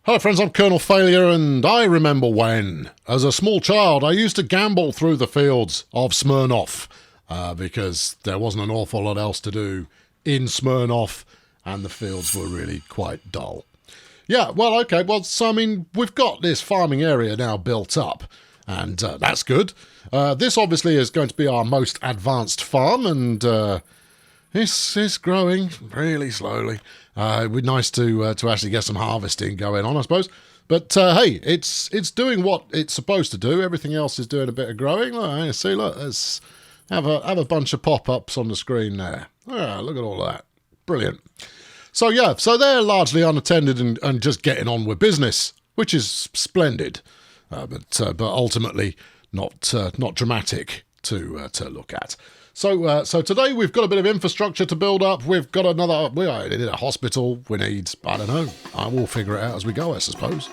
Hi friends, I'm Colonel Failure, and I remember when, as a small child, I used to gamble through the fields of Smirnoff because there wasn't an awful lot else to do in Smirnoff, and the fields were really quite dull. Yeah, well, okay, so I mean, we've got this farming area now built up, and that's good. This obviously is going to be our most advanced farm, and it's growing really slowly. It'd be nice to actually get some harvesting going on, I suppose. But hey, it's doing what it's supposed to do. Everything else is doing a bit of growing. Look, see, look, let's have a bunch of pop-ups on the screen there. Look at all that. Brilliant. So yeah, so they're largely unattended and just getting on with business, which is splendid, but ultimately not dramatic to look at. So today we've got a bit of infrastructure to build up. We've got we need a hospital. We need, I don't know. I will figure it out as we go, I suppose.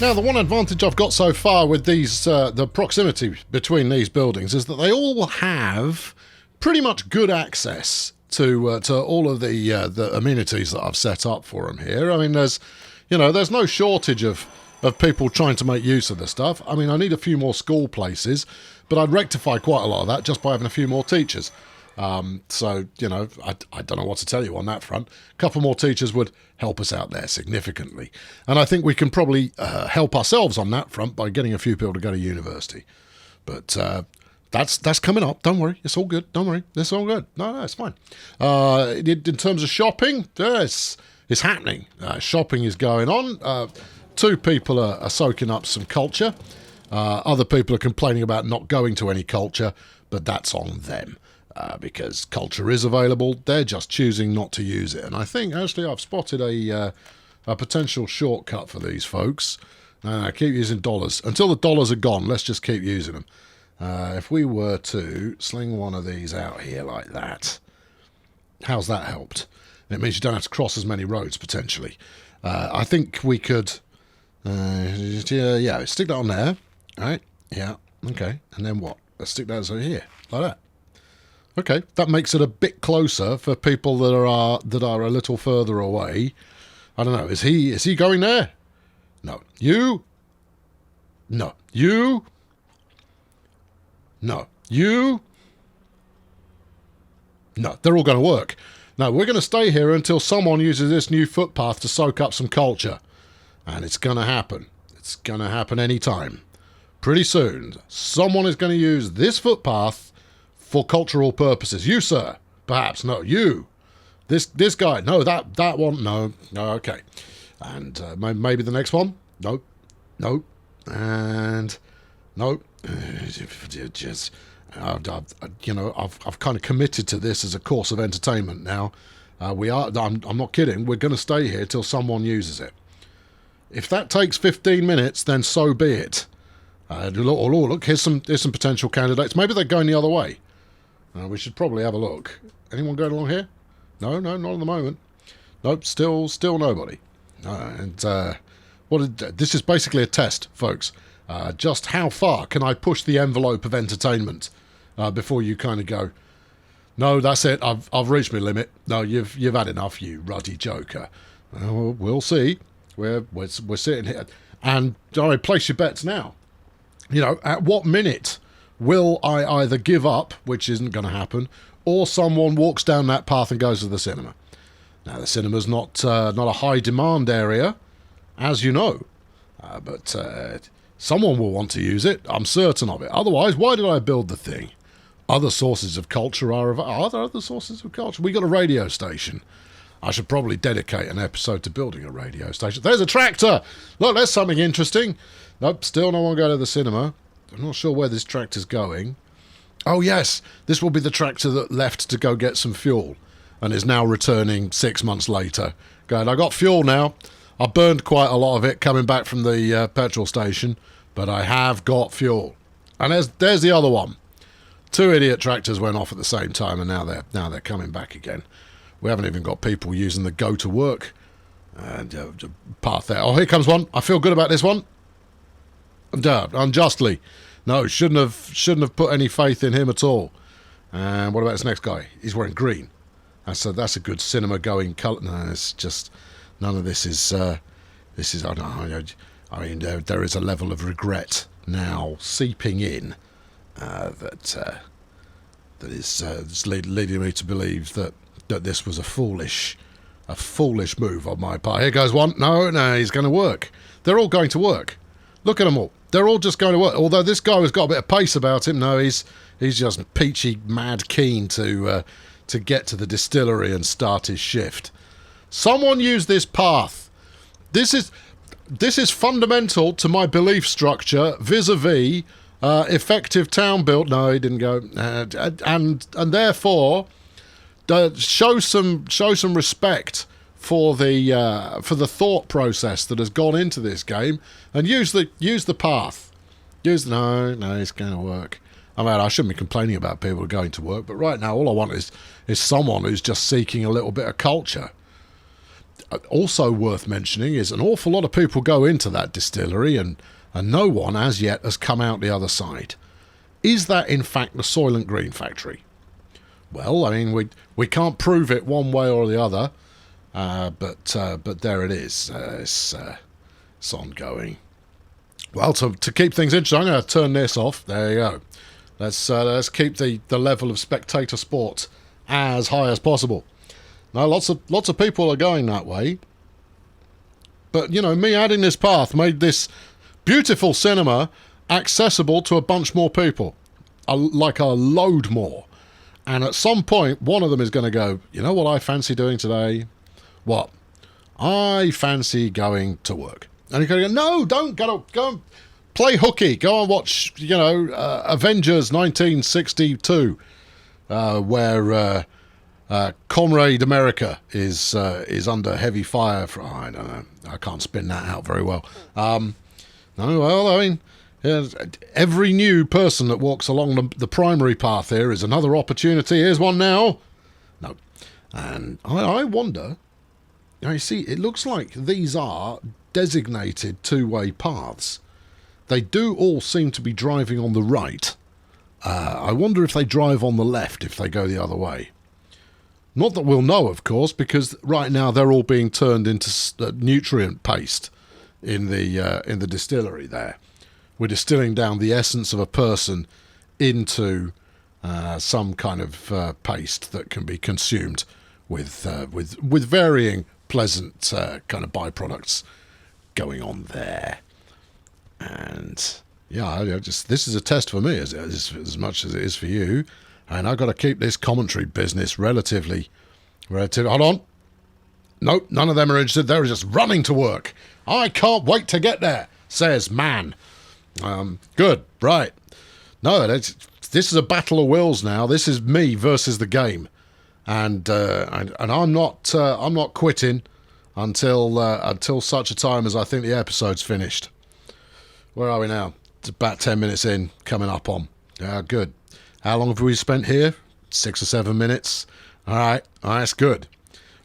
Now, the one advantage I've got so far with these, the proximity between these buildings, is that they all have pretty much good access to all of the amenities that I've set up for them here. I mean, there's no shortage of people trying to make use of the stuff. I mean, I need a few more school places, but I'd rectify quite a lot of that just by having a few more teachers. So, I don't know what to tell you on that front. A couple more teachers would help us out there significantly. And I think we can probably help ourselves on that front by getting a few people to go to university. But that's coming up. Don't worry. It's all good. Don't worry. It's all good. No, it's fine. In terms of shopping, it's happening. Shopping is going on. Two people are soaking up some culture. Other people are complaining about not going to any culture, but that's on them. Because culture is available, they're just choosing not to use it. And I think, actually, I've spotted a potential shortcut for these folks. Keep using dollars. Until the dollars are gone, let's just keep using them. If we were to sling one of these out here like that, how's that helped? It means you don't have to cross as many roads, potentially. I think we could... stick that on there. All right, yeah, okay. And then what? Let's stick that over here, like that. Okay, that makes it a bit closer for people that are a little further away. I don't know. Is he going there? No. You? No. You? No. You? No. They're all going to work. Now, we're going to stay here until someone uses this new footpath to soak up some culture. And it's going to happen. It's going to happen any time. Pretty soon, someone is going to use this footpath for cultural purposes. You, sir. Perhaps. No, you. This guy. No, that one. No, okay. And maybe the next one. Nope. And nope. Just, I've kind of committed to this as a course of entertainment now. I'm not kidding. We're going to stay here till someone uses it. If that takes 15 minutes, then so be it. Look, here's some potential candidates. Maybe they're going the other way. We should probably have a look. Anyone going along here? No, not at the moment. Nope, still nobody. This is basically a test, folks. Just how far can I push the envelope of entertainment before you kind of go, no, that's it. I've reached my limit. No, you've had enough, you ruddy joker. We'll see. We're sitting here, and place your bets now. At what minute will I either give up, which isn't going to happen, or someone walks down that path and goes to the cinema? Now, the cinema's not a high demand area, as you know, but someone will want to use it. I'm certain of it. Otherwise, why did I build the thing? Other sources of culture are there other sources of culture? We got a radio station. I should probably dedicate an episode to building a radio station. There's a tractor! Look, there's something interesting. Nope, still no one go to the cinema. I'm not sure where this tractor's going. Oh, yes, this will be the tractor that left to go get some fuel and is now returning 6 months later. Going, I got fuel now. I burned quite a lot of it coming back from the petrol station, but I have got fuel. And there's the other one. Two idiot tractors went off at the same time, and now they're coming back again. We haven't even got people using the go to work path there. Oh, here comes one. I feel good about this one. Unjustly. No, shouldn't have put any faith in him at all. And what about this next guy? He's wearing green. That's a good cinema-going colour. No, it's just none of this is. This is. I don't know. I mean, there is a level of regret now seeping in that is leading me to believe that this was a foolish move on my part. Here goes one. No, he's going to work. They're all going to work. Look at them all. They're all just going to work. Although this guy has got a bit of pace about him. No, he's just peachy, mad keen to get to the distillery and start his shift. Someone use this path. This is fundamental to my belief structure vis-a-vis effective town build. No, he didn't go. And therefore, show some respect for the thought process that has gone into this game, and use the path. No, it's going to work. I mean, I shouldn't be complaining about people going to work, but right now all I want is someone who's just seeking a little bit of culture. Also worth mentioning is an awful lot of people go into that distillery and no one as yet has come out the other side. Is that in fact the Soylent Green factory? Well, I mean, we can't prove it one way or the other, but there it is. It's ongoing. Well, to keep things interesting, I'm going to turn this off. There you go. Let's keep the level of spectator sport as high as possible. Now, lots of people are going that way. But, me adding this path made this beautiful cinema accessible to a bunch more people. Like a load more. And at some point, one of them is going to go, you know what I fancy doing today? What? I fancy going to work. And you're going to go, no, don't go and play hooky. Go and watch, Avengers 1962, where Comrade America is under heavy fire. I don't know. I can't spin that out very well. No, well, I mean, every new person that walks along the primary path here is another opportunity. Here's one now. No. And I wonder, you see, it looks like these are designated two-way paths. They do all seem to be driving on the right. I wonder if they drive on the left if they go the other way. Not that we'll know, of course, because right now they're all being turned into nutrient paste in the distillery there. We're distilling down the essence of a person into some kind of paste that can be consumed with varying pleasant kind of byproducts going on there. And yeah, this is a test for me as much as it is for you. And I've got to keep this commentary business relatively. Hold on. Nope, none of them are interested. They're just running to work. I can't wait to get there, says man. Good, right. No, this is a battle of wills now. This is me versus the game, and I'm not quitting until such a time as I think the episode's finished. Where are we now? It's about 10 minutes in, coming up on. Good. How long have we spent here? 6 or 7 minutes. All right, that's good.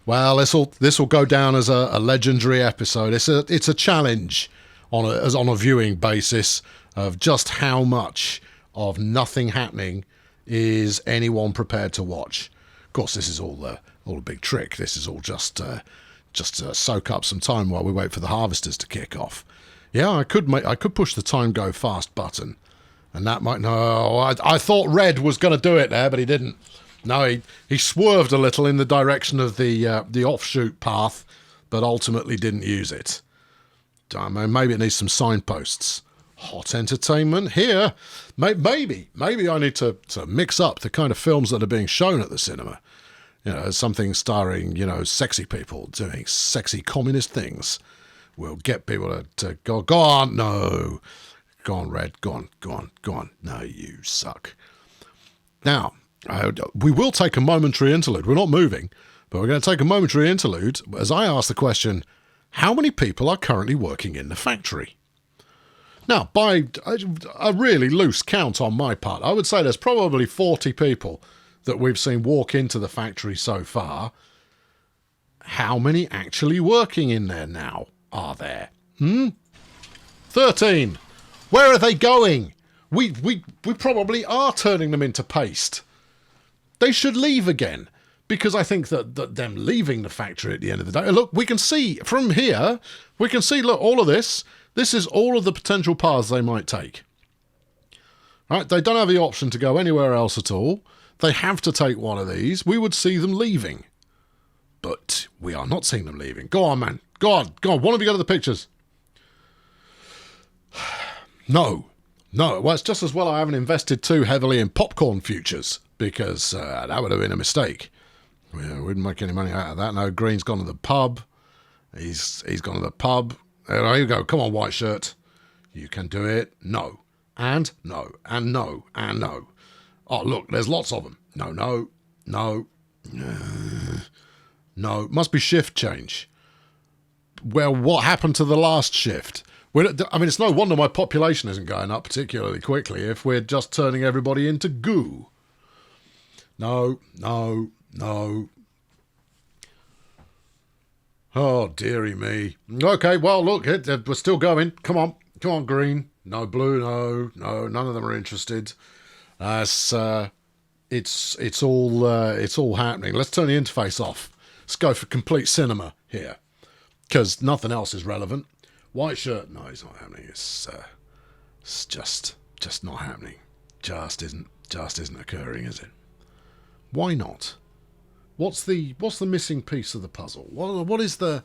Well, this will go down as a legendary episode. It's a challenge on a viewing basis of just how much of nothing happening is anyone prepared to watch. Of course, this is all a big trick. This is all just to soak up some time while we wait for the harvesters to kick off. Yeah, I could push the time go fast button, and that might. No, I thought Red was going to do it there, but he didn't. No, he swerved a little in the direction of the offshoot path, but ultimately didn't use it. I mean, maybe it needs some signposts. Hot entertainment here. Maybe I need to mix up the kind of films that are being shown at the cinema. Something starring, sexy people doing sexy communist things. We'll get people to go on. No. Go on, Red. Go on. No, you suck. Now, we will take a momentary interlude. We're not moving, but we're going to take a momentary interlude as I ask the question, how many people are currently working in the factory? Now, by a really loose count on my part, I would say there's probably 40 people that we've seen walk into the factory so far. How many actually working in there now are there? 13. Where are they going? We probably are turning them into paste. They should leave again. because I think that them leaving the factory at the end of the day, look, we can see from here, look, all of this is all of the potential paths they might take. Right? They don't have the option to go anywhere else at all. They have to take one of these. We would see them leaving. But we are not seeing them leaving. Go on, man. Go on. One of you go to the pictures. No. Well, it's just as well I haven't invested too heavily in popcorn futures, because that would have been a mistake. We wouldn't make any money out of that. No, Green's gone to the pub. He's gone to the pub. There you go. Come on, white shirt. You can do it. No. And no. And no. And no. Oh, look, there's lots of them. No. No. Must be shift change. Well, what happened to the last shift? I mean, it's no wonder my population isn't going up particularly quickly if we're just turning everybody into goo. No. Oh, dearie me. Okay, well, look, we're still going. Come on, Green. No, Blue, no, none of them are interested. It's all happening. Let's turn the interface off. Let's go for complete cinema here, because nothing else is relevant. White shirt, no, it's not happening. It's just not happening. Just isn't occurring, is it? Why not? What's the missing piece of the puzzle? What is the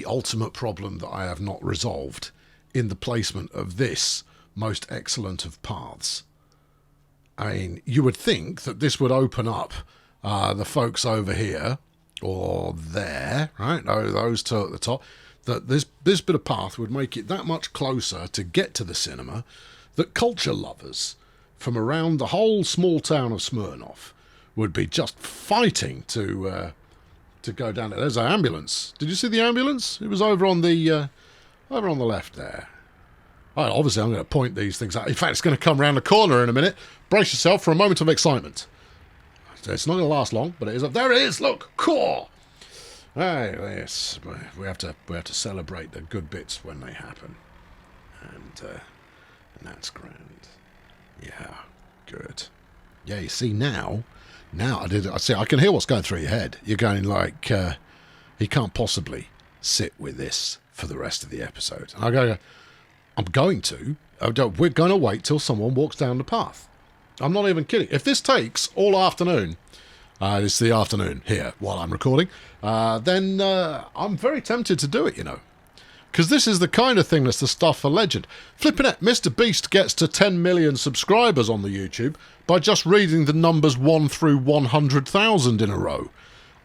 ultimate problem that I have not resolved in the placement of this most excellent of paths? I mean, you would think that this would open up the folks over here or there, right? Those two at the top. That this bit of path would make it that much closer to get to the cinema that culture lovers from around the whole small town of Smirnoff would be just fighting to go down there. There's an ambulance. Did you see the ambulance? It was over on the left there. Right, obviously, I'm going to point these things out. In fact, it's going to come around the corner in a minute. Brace yourself for a moment of excitement. It's not going to last long, but it is. There it is. Look, cool. Right, yes, we have to celebrate the good bits when they happen, and that's grand. Yeah, good. Yeah, you see now I see. I can hear what's going through your head. You're going like, he can't possibly sit with this for the rest of the episode. And I go, I'm going to. We're going to wait till someone walks down the path. I'm not even kidding. If this takes all afternoon. It's the afternoon here while I'm recording, then I'm very tempted to do it, you know. Because this is the kind of thing that's the stuff for legend. Flipping it, Mr. Beast gets to 10 million subscribers on the YouTube by just reading the numbers 1 through 100,000 in a row.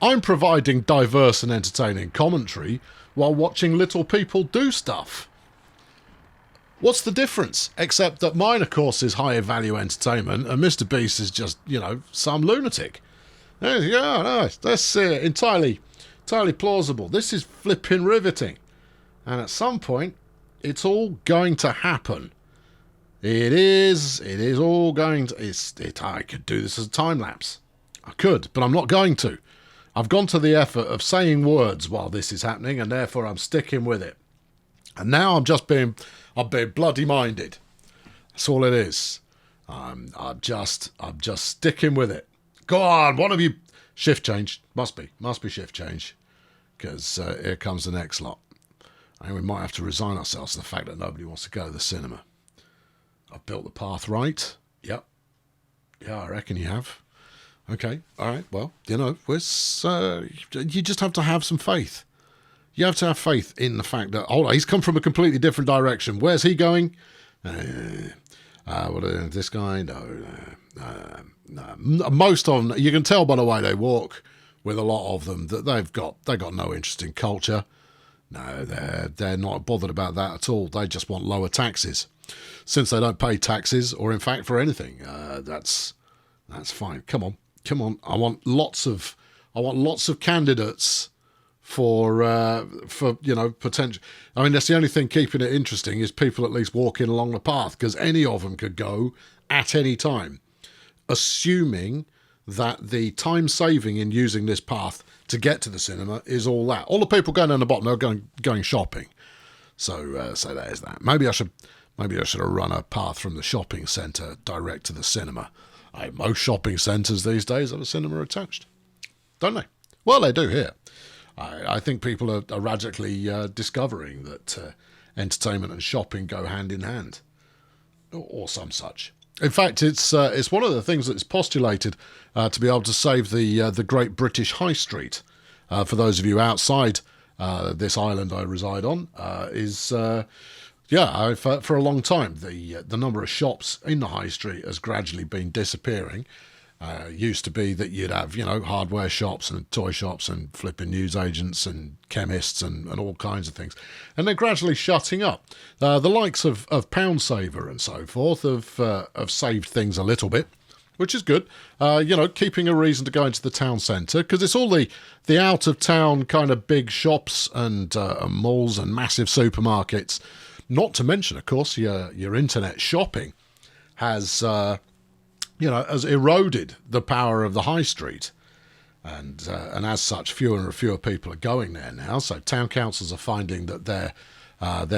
I'm providing diverse and entertaining commentary while watching little people do stuff. What's the difference? Except that mine, of course, is higher value entertainment, and Mr. Beast is just, some lunatic. Yeah, no, that's entirely plausible. This is flipping riveting. And at some point, it's all going to happen. It is all going to... I could do this as a time-lapse. I could, but I'm not going to. I've gone to the effort of saying words while this is happening, and therefore I'm sticking with it. And now I'm being bloody minded. That's all it is. I'm just sticking with it. Go on, one of you. Shift change. Must be shift change. Because here comes the next lot. I think we might have to resign ourselves to the fact that nobody wants to go to the cinema. I've built the path right. Yep. Yeah, I reckon you have. Okay, all right. Well, you just have to have some faith. You have to have faith in the fact that, hold on, he's come from a completely different direction. Where's he going? This guy? No. Most of them, you can tell by the way they walk with a lot of them that they've got no interest in culture. No, they're not bothered about that at all. They just want lower taxes. Since they don't pay taxes, or in fact for anything, that's fine. Come on. I want lots of candidates for potential. I mean, that's the only thing keeping it interesting is people at least walking along the path, because any of them could go at any time, assuming that the time saving in using this path to get to the cinema is all that. All the people going down the bottom are going shopping. So there's that. Maybe I should have run a path from the shopping centre direct to the cinema. Most shopping centres these days have a cinema attached. don't they? Well, they do here. I think people are radically discovering that entertainment and shopping go hand in hand, or some such. In fact, it's one of the things that's postulated to be able to save the Great British High Street. For those of you outside this island I reside on, for a long time the number of shops in the High Street has gradually been disappearing. Used to be that you'd have, hardware shops and toy shops and flipping newsagents and chemists and all kinds of things. And they're gradually shutting up. The likes of Pound Saver and so forth have saved things a little bit, which is good. Keeping a reason to go into the town centre, because it's all the out-of-town kind of big shops and malls and massive supermarkets. Not to mention, of course, your internet shopping has eroded the power of the high street. And as such, fewer and fewer people are going there now. So town councils are finding that their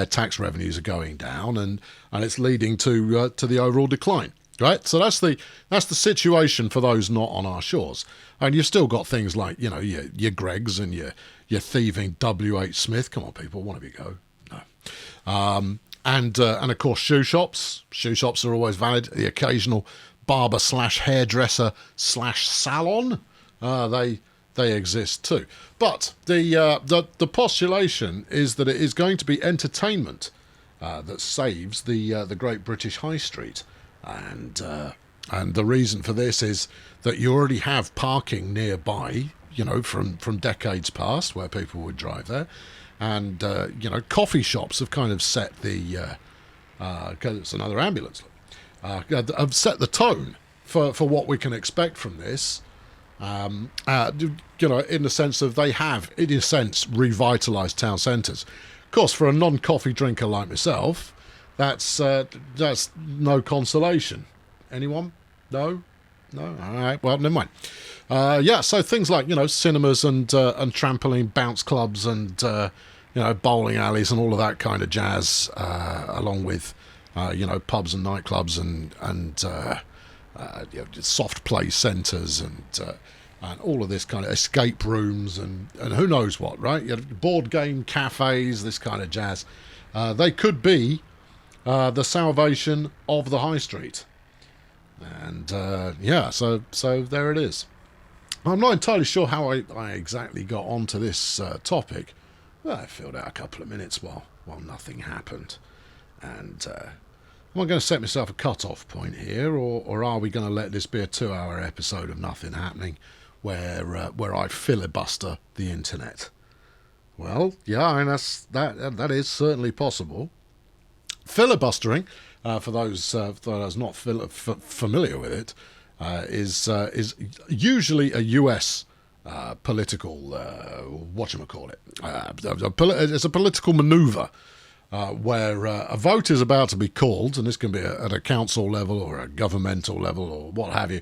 tax revenues are going down, and it's leading to the overall decline. Right? So that's the situation for those not on our shores. And you've still got things like, your Greggs and your thieving W.H. Smith. Come on, people, one of you go. No. And of course, shoe shops. Shoe shops are always valid. The occasional barber / hairdresser / salon, they exist too. But the postulation is that it is going to be entertainment that saves the Great British High Street, and the reason for this is that you already have parking nearby, from decades past where people would drive there, and coffee shops have kind of set the it's another ambulance. Have set the tone for what we can expect from this, in the sense of they have, in a sense, revitalised town centres. Of course, for a non-coffee drinker like myself, that's no consolation. Anyone? No? All right, well, never mind. So things like, cinemas and trampoline bounce clubs and, bowling alleys and all of that kind of jazz, along with pubs and nightclubs and soft play centres and all of this kind of escape rooms and who knows what, right? Board game cafes, this kind of jazz. They could be the salvation of the high street. And so there it is. I'm not entirely sure how I exactly got onto this topic. Well, I filled out a couple of minutes while nothing happened. And am I going to set myself a cut-off point here, or are we going to let this be a 2-hour episode of nothing happening where I filibuster the internet? Well, yeah, and that is certainly possible. Filibustering, for those not familiar with it, is usually a US political whatchamacallit. It's a political manoeuvre where a vote is about to be called, and this can be at a council level or a governmental level or what have you.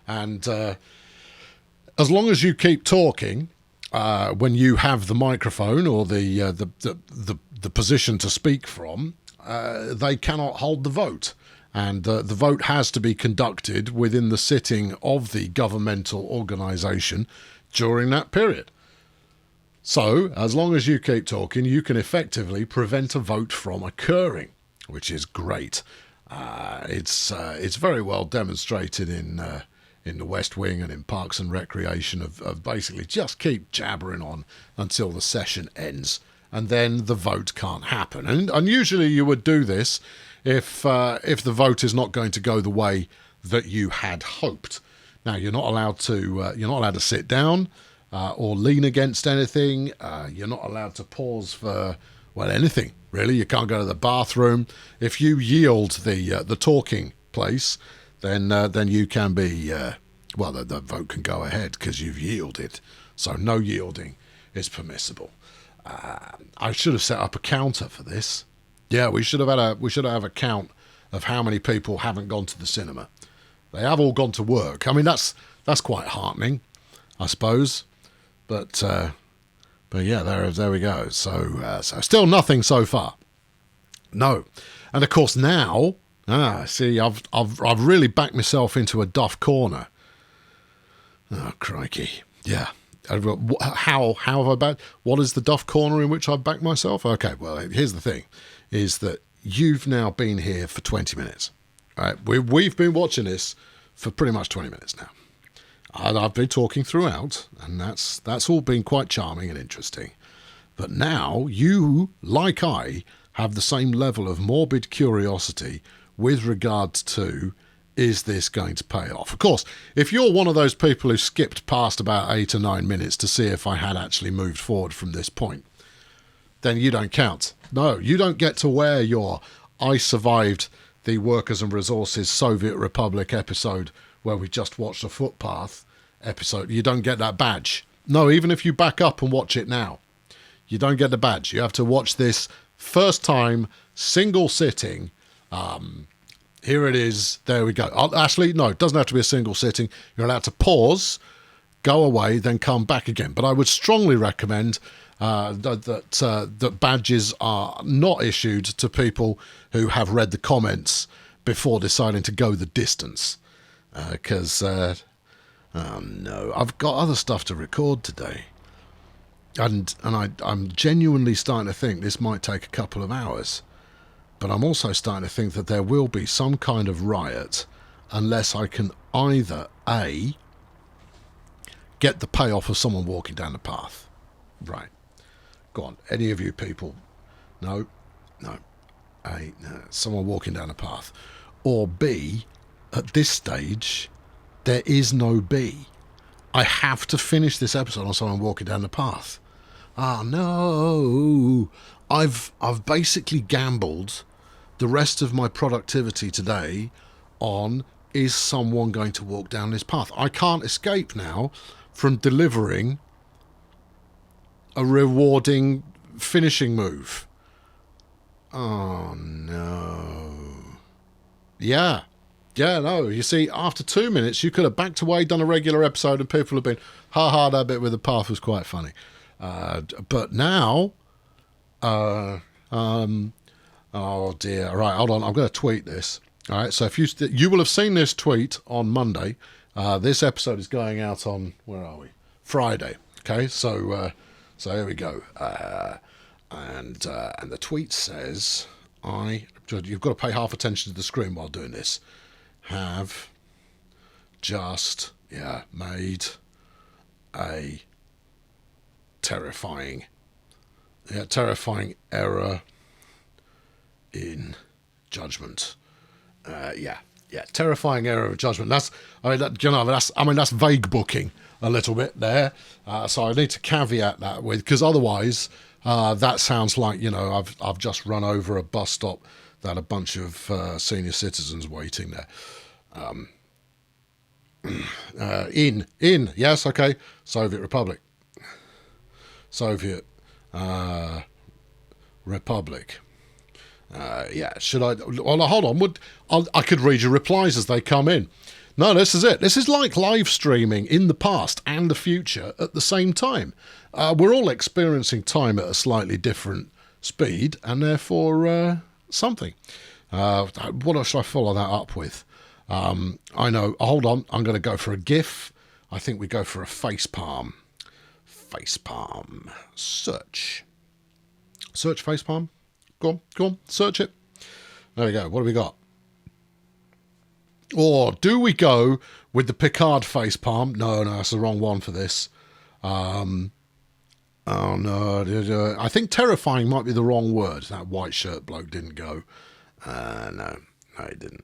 And as long as you keep talking, when you have the microphone or the position to speak from, they cannot hold the vote. And the vote has to be conducted within the sitting of the governmental organisation during that period. So, as long as you keep talking, you can effectively prevent a vote from occurring, which is great. It's very well demonstrated in the West Wing and in Parks and Recreation of basically just keep jabbering on until the session ends, and then the vote can't happen. And usually you would do this if the vote is not going to go the way that you had hoped. Now, you're not allowed to sit down or lean against anything. You're not allowed to pause for anything really. You can't go to the bathroom. If you yield the talking place, then you can be the vote can go ahead because you've yielded. So no yielding is permissible. I should have set up a counter for this. Yeah, we should have a count of how many people haven't gone to the cinema. They have all gone to work. I mean, that's quite heartening, I suppose. But yeah, there we go. So still nothing so far. No, and of course now, see, I've really backed myself into a duff corner. Oh crikey, yeah. How have I backed? What is the duff corner in which I backed myself? Okay, well, here's the thing, is that you've now been here for 20 minutes. All right, we've been watching this for pretty much 20 minutes now. And I've been talking throughout, and that's all been quite charming and interesting. But now you, like I, have the same level of morbid curiosity with regards to, is this going to pay off? Of course, if you're one of those people who skipped past about 8 or 9 minutes to see if I had actually moved forward from this point, then you don't count. No, you don't get to wear your I survived the Workers and Resources Soviet Republic episode where we just watched a Footpath episode. You don't get that badge. No, even if you back up and watch it now, you don't get the badge. You have to watch this first time, single sitting. Here it is. There we go. Actually, no, it doesn't have to be a single sitting. You're allowed to pause, go away, then come back again. But I would strongly recommend that badges are not issued to people who have read the comments before deciding to go the distance. Because, oh no, I've got other stuff to record today. And I'm genuinely starting to think this might take a couple of hours. But I'm also starting to think that there will be some kind of riot unless I can either A, get the payoff of someone walking down the path. Right. Go on. Any of you people? No. A, no. Someone walking down the path. Or B, at this stage, there is no B. I have to finish this episode on someone walking down the path. Ah, no. I've basically gambled the rest of my productivity today on, is someone going to walk down this path? I can't escape now from delivering a rewarding finishing move. Oh, no. Yeah, no. You see, after 2 minutes, you could have backed away, done a regular episode, and people have been, that bit with the path was quite funny. But now, oh dear. All right, hold on. I'm going to tweet this. All right, so if you will have seen this tweet on Monday. This episode is going out on, where are we? Friday. Okay, so here we go. And the tweet says, you've got to pay half attention to the screen while doing this. Have just made a terrifying error in judgment. Terrifying error of judgment. That's vague booking a little bit there. So I need to caveat that with, because otherwise that sounds like, I've just run over a bus stop that a bunch of senior citizens waiting there. Yes, okay. Soviet Republic. Soviet Republic. Should I? Well, hold on. I could read your replies as they come in. No, this is it. This is like live streaming in the past and the future at the same time. We're all experiencing time at a slightly different speed, and therefore something. What should I follow that up with? I know. Hold on. I'm going to go for a GIF. I think we go for a facepalm. Facepalm. Search facepalm. Go on. Search it. There we go. What have we got? Or do we go with the Picard facepalm? No, that's the wrong one for this. Oh, no. I think terrifying might be the wrong word. That white shirt bloke didn't go. No, he didn't.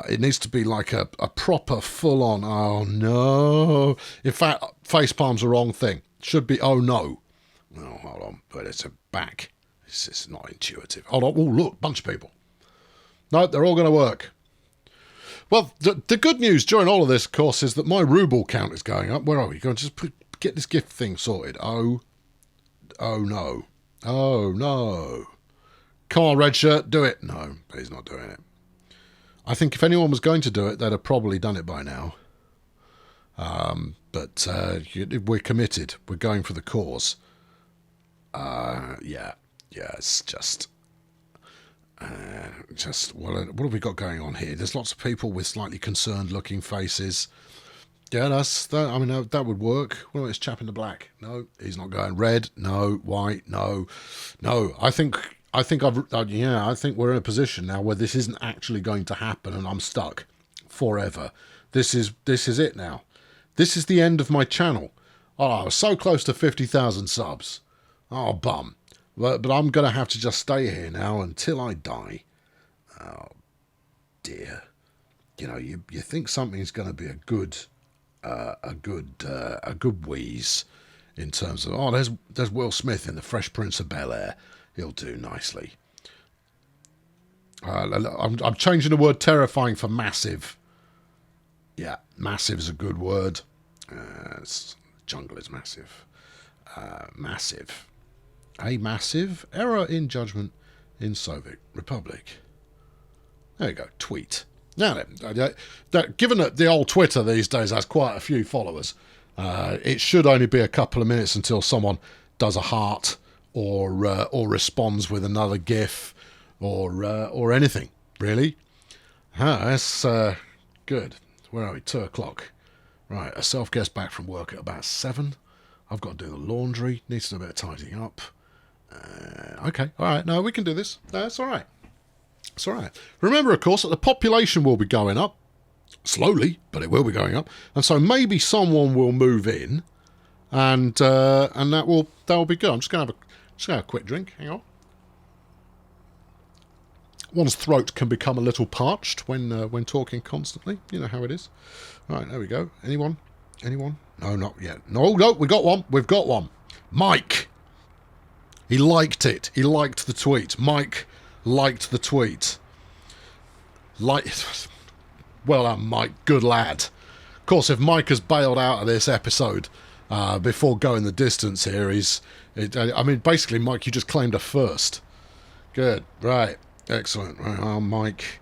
It needs to be like a proper full-on, oh, no. In fact, facepalm's the wrong thing. Should be, oh, no. Oh, hold on. But it's a back. It's just not intuitive. Hold on. Oh, look, bunch of people. No, they're all going to work. Well, the good news during all of this, of course, is that my ruble count is going up. Where are we? Going to just get this gift thing sorted. Oh, no. Oh, no. Come on, red shirt, do it. No, he's not doing it. I think if anyone was going to do it, they'd have probably done it by now. But we're committed. We're going for the cause. It's just what have we got going on here? There's lots of people with slightly concerned looking faces. Yeah, that. I mean, that would work. What about this chap in the black? No, he's not going. Red? No. White? No. No. I think we're in a position now where this isn't actually going to happen, and I'm stuck forever. This is it now. This is the end of my channel. Oh, I was so close to 50,000 subs. Oh, bum. But I'm going to have to just stay here now until I die. Oh, dear. You know, you think something's going to be a good wheeze in terms of, oh, there's Will Smith in The Fresh Prince of Bel-Air. He'll do nicely. I'm changing the word terrifying for massive. Yeah, massive is a good word. Jungle is massive. Massive. A massive error in judgment in Soviet Republic. There you go. Tweet. Now then, given that the old Twitter these days has quite a few followers, it should only be a couple of minutes until someone does a heart or responds with another GIF or anything, really. That's good. Where are we? 2 o'clock. Right, a self-guest back from work at about 7. I've got to do the laundry. Needs to do a bit of tidying up. Okay, all right. No, we can do this. No, it's all right. It's all right. Remember, of course, that the population will be going up. Slowly, but it will be going up. And so maybe someone will move in, and that will be good. I'm just going to have a quick drink. Hang on. One's throat can become a little parched when talking constantly. You know how it is. Right, there we go. Anyone? No, not yet. No, we got one. We've got one. Mike. He liked it. He liked the tweet. Mike liked the tweet. Well done, Mike. Good lad. Of course, if Mike has bailed out of this episode before going the distance here, basically, Mike, you just claimed a first. Good. Right. Excellent. Right, Mike.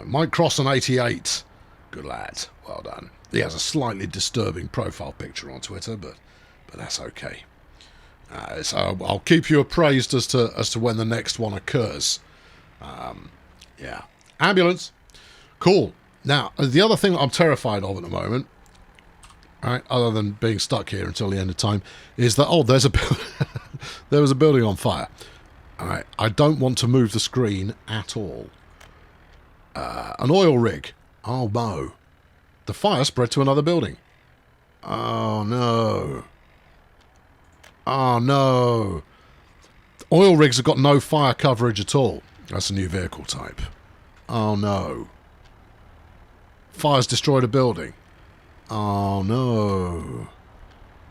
Mike Cross on 88. Good lad. Well done. He has a slightly disturbing profile picture on Twitter, but that's okay. So I'll keep you appraised as to when the next one occurs. Yeah. Ambulance. Cool. Now, the other thing that I'm terrified of at the moment, right, other than being stuck here until the end of time, is that, there was a building on fire. All right, I don't want to move the screen at all. An oil rig. Oh, no. The fire spread to another building. Oh, no. Oh, no. Oil rigs have got no fire coverage at all. That's a new vehicle type. Oh, no. Fire's destroyed a building. Oh, no.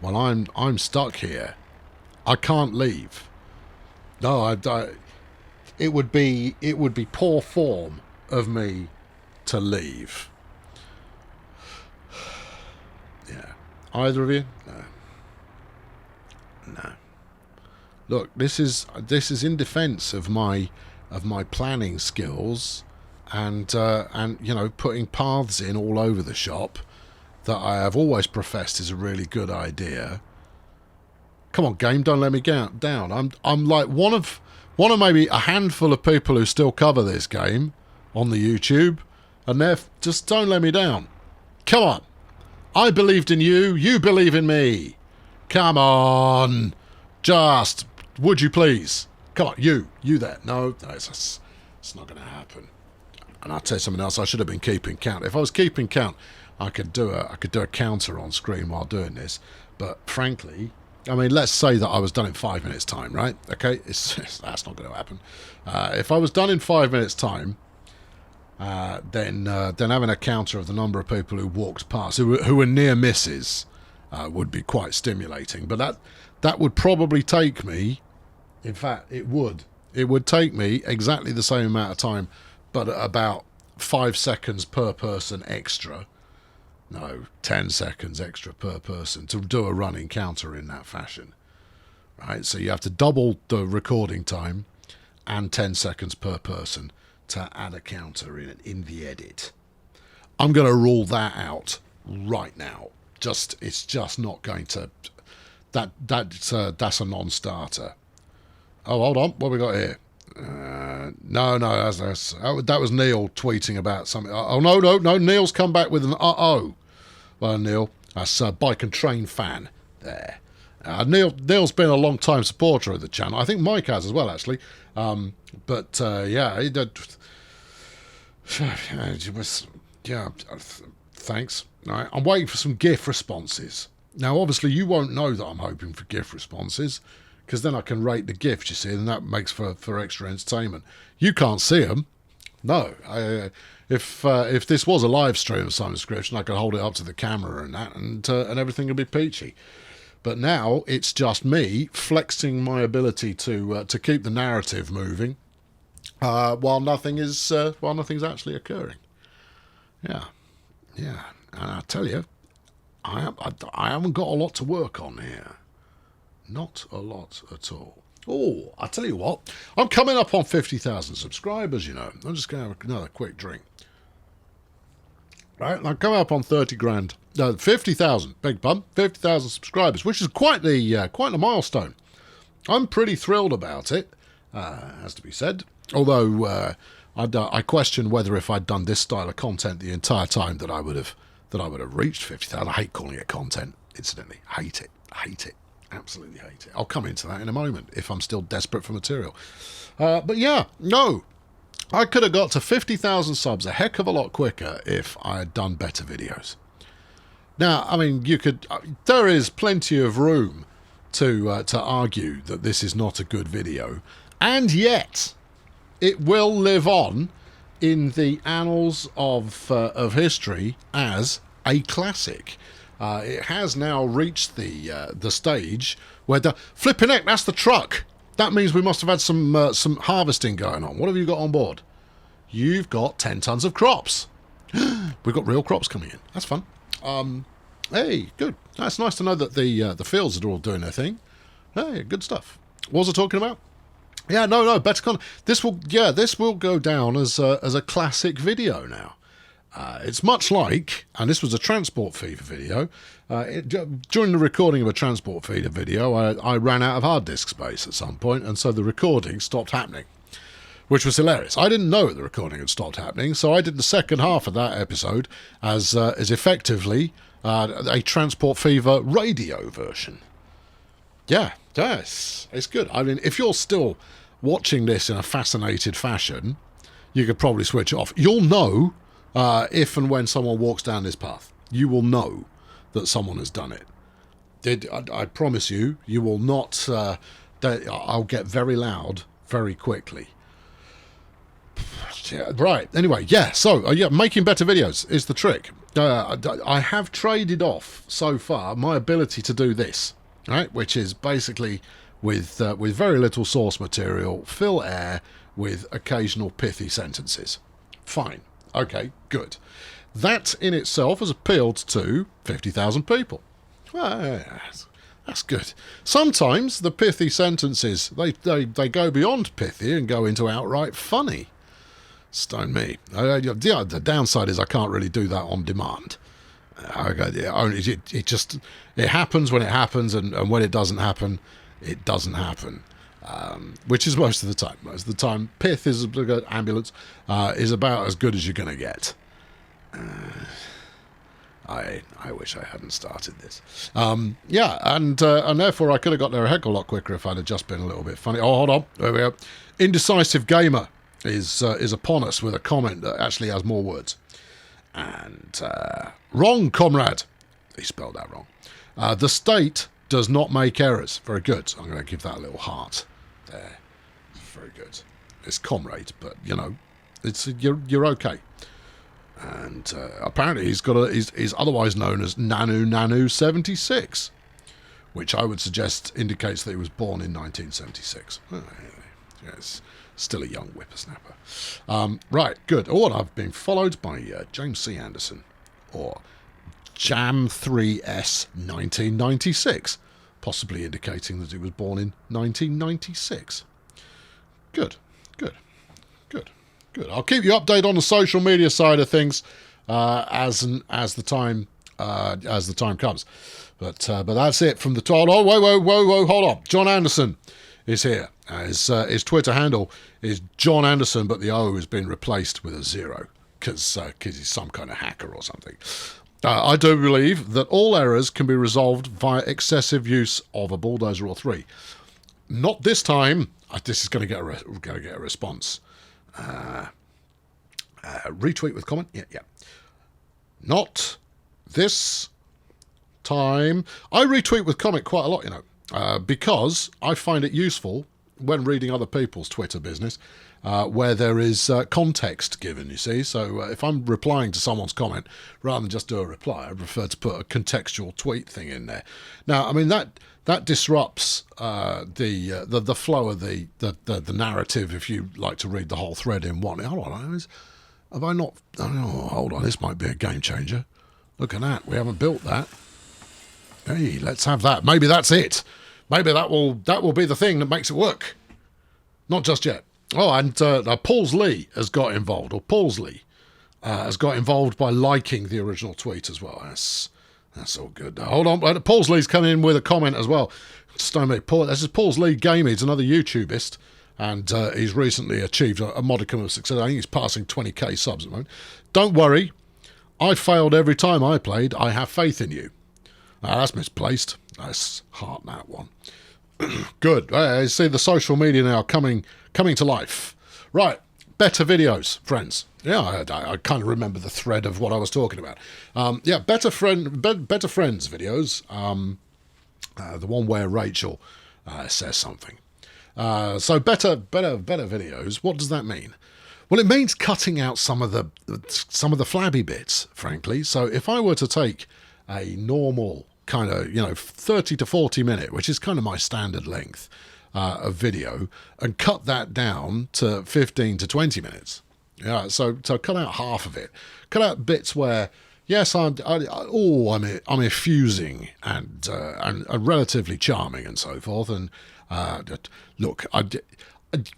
Well, I'm stuck here. I can't leave. No, it would be poor form of me to leave. Yeah. Either of you? No. Look, this is in defence of my planning skills and putting paths in all over the shop that I have always professed is a really good idea. Come on, game, don't let me down. I'm like one of maybe a handful of people who still cover this game on the YouTube, and just don't let me down. Come on. I believed in you, you believe in me. Come on. Just, would you please? Come on, you there. No, it's not going to happen. And I'll tell you something else, I should have been keeping count. If I was keeping count, I could do a counter on screen while doing this. But frankly, I mean, let's say that I was done in 5 minutes' time, right? Okay, that's not going to happen. If I was done in 5 minutes' time, then having a counter of the number of people who walked past, who were near misses, would be quite stimulating. But that would probably take me, in fact, it would take me exactly the same amount of time, but at about 5 seconds per person extra. No, 10 seconds extra per person to do a running counter in that fashion. Right? So you have to double the recording time and 10 seconds per person to add a counter in the edit. I'm going to rule that out right now. It's just not going to... That's a non-starter. Oh, hold on. What have we got here? No, that was Neil tweeting about something. Oh, no, Neil's come back with an uh-oh. Well, Neil, that's Bike and Train fan there. Neil's been a long time supporter of the channel. I think Mike has as well, actually. Yeah, he did. Thanks. Right, I'm waiting for some GIF responses. Now, obviously, you won't know that I'm hoping for GIF responses, because then I can rate the GIFs, you see, and that makes for extra entertainment. You can't see them. No. If this was a live stream of some description, I could hold it up to the camera and that, and everything would be peachy. But now it's just me flexing my ability to keep the narrative moving while nothing's actually occurring. Yeah. And I tell you, I haven't got a lot to work on here. Not a lot at all. Oh, I tell you what, I'm coming up on 50,000 subscribers, you know. I'm just going to have another quick drink. Right, I'm coming up on 30 grand. No, 50,000, big pun, 50,000 subscribers, which is quite the milestone. I'm pretty thrilled about it, has to be said. Although I question whether if I'd done this style of content the entire time that I would have reached 50,000. I hate calling it content, incidentally. Hate it. Absolutely hate it. I'll come into that in a moment if I'm still desperate for material. But yeah, no. I could have got to 50,000 subs a heck of a lot quicker if I had done better videos. Now, I mean, there is plenty of room to argue that this is not a good video, and yet it will live on in the annals of history as a classic. It has now reached the stage where the flipping heck, that's the truck. That means we must have had some harvesting going on. What have you got on board? You've got 10 tons of crops. We've got real crops coming in. That's fun. Hey, good. That's nice to know that the fields are all doing their thing. Hey, good stuff. What was I talking about? Yeah, no, better content. This will go down as a classic video now. It's much like, and this was a Transport Fever video. During the recording of a Transport Fever video, I ran out of hard disk space at some point, and so the recording stopped happening, which was hilarious. I didn't know the recording had stopped happening, so I did the second half of that episode as effectively a Transport Fever radio version. Yeah, yes, it's good. I mean, if you're still watching this in a fascinated fashion, you could probably switch it off. You'll know if and when someone walks down this path. You will know that someone has done it. I promise you, you will not... I'll get very loud very quickly. Right, anyway, yeah, so, making better videos is the trick. I have traded off, so far, my ability to do this, right, which is basically with very little source material, fill air with occasional pithy sentences. Fine. Okay, good. That in itself has appealed to 50,000 people. Well, that's good. Sometimes the pithy sentences, they go beyond pithy and go into outright funny. Stone me. The downside is I can't really do that on demand. It happens when it happens, and when it doesn't happen, it doesn't happen. Which is most of the time. Most of the time, pith is ambulance is about as good as you're going to get. I wish I hadn't started this. And therefore I could have got there a heck of a lot quicker if I'd have just been a little bit funny. Oh, hold on. There we go. Indecisive Gamer is upon us with a comment that actually has more words. And wrong, comrade. He spelled that wrong. The state does not make errors. Very good. I'm going to give that a little heart there. Very good. It's comrade, but it's you're okay. And apparently he's otherwise known as Nanu76, which I would suggest indicates that he was born in 1976. Yes, still a young whippersnapper. Right, good. Oh, and I've been followed by James C. Anderson, or Jam3S 1996, possibly indicating that he was born in 1996. Good. I'll keep you updated on the social media side of things as the time comes. But that's it from the top. Oh, whoa, hold on. John Anderson is here. His Twitter handle is John Anderson, but the O has been replaced with a 0 because he's some kind of hacker or something. I do believe that all errors can be resolved via excessive use of a bulldozer or three. Not this time. This is going to get a response. Retweet with comment. Yeah. Not this time. I retweet with comment quite a lot, because I find it useful when reading other people's Twitter business, where there is context given, you see. So if I'm replying to someone's comment, rather than just do a reply, I prefer to put a contextual tweet thing in there. Now, I mean, that disrupts the flow of the narrative if you like to read the whole thread in one. Hold on, have I not... Oh, hold on, this might be a game changer. Look at that, we haven't built that. Hey, let's have that. Maybe that's it. Maybe that will be the thing that makes it work. Not just yet. Oh, and Paulsley has got involved, or Paulsley has got involved by liking the original tweet as well. That's all good. Hold on, Paulsley's coming in with a comment as well. This is Paulsley Gaming. He's another YouTubist, and he's recently achieved a modicum of success. I think he's passing 20k subs at the moment. Don't worry, I failed every time I played. I have faith in you. That's misplaced. Nice heart, that one. Good. You see the social media now coming to life. Right. Better videos, friends. Yeah, I kind of remember the thread of what I was talking about. Better Friends videos. The one where Rachel says something. So better videos. What does that mean? Well, it means cutting out some of the flabby bits, frankly. So if I were to take a normal kind of 30 to 40 minute, which is kind of my standard length of video, and cut that down to 15 to 20 minutes. Yeah, so cut out half of it. Cut out bits where, yes, I'm effusing and relatively charming and so forth. And look,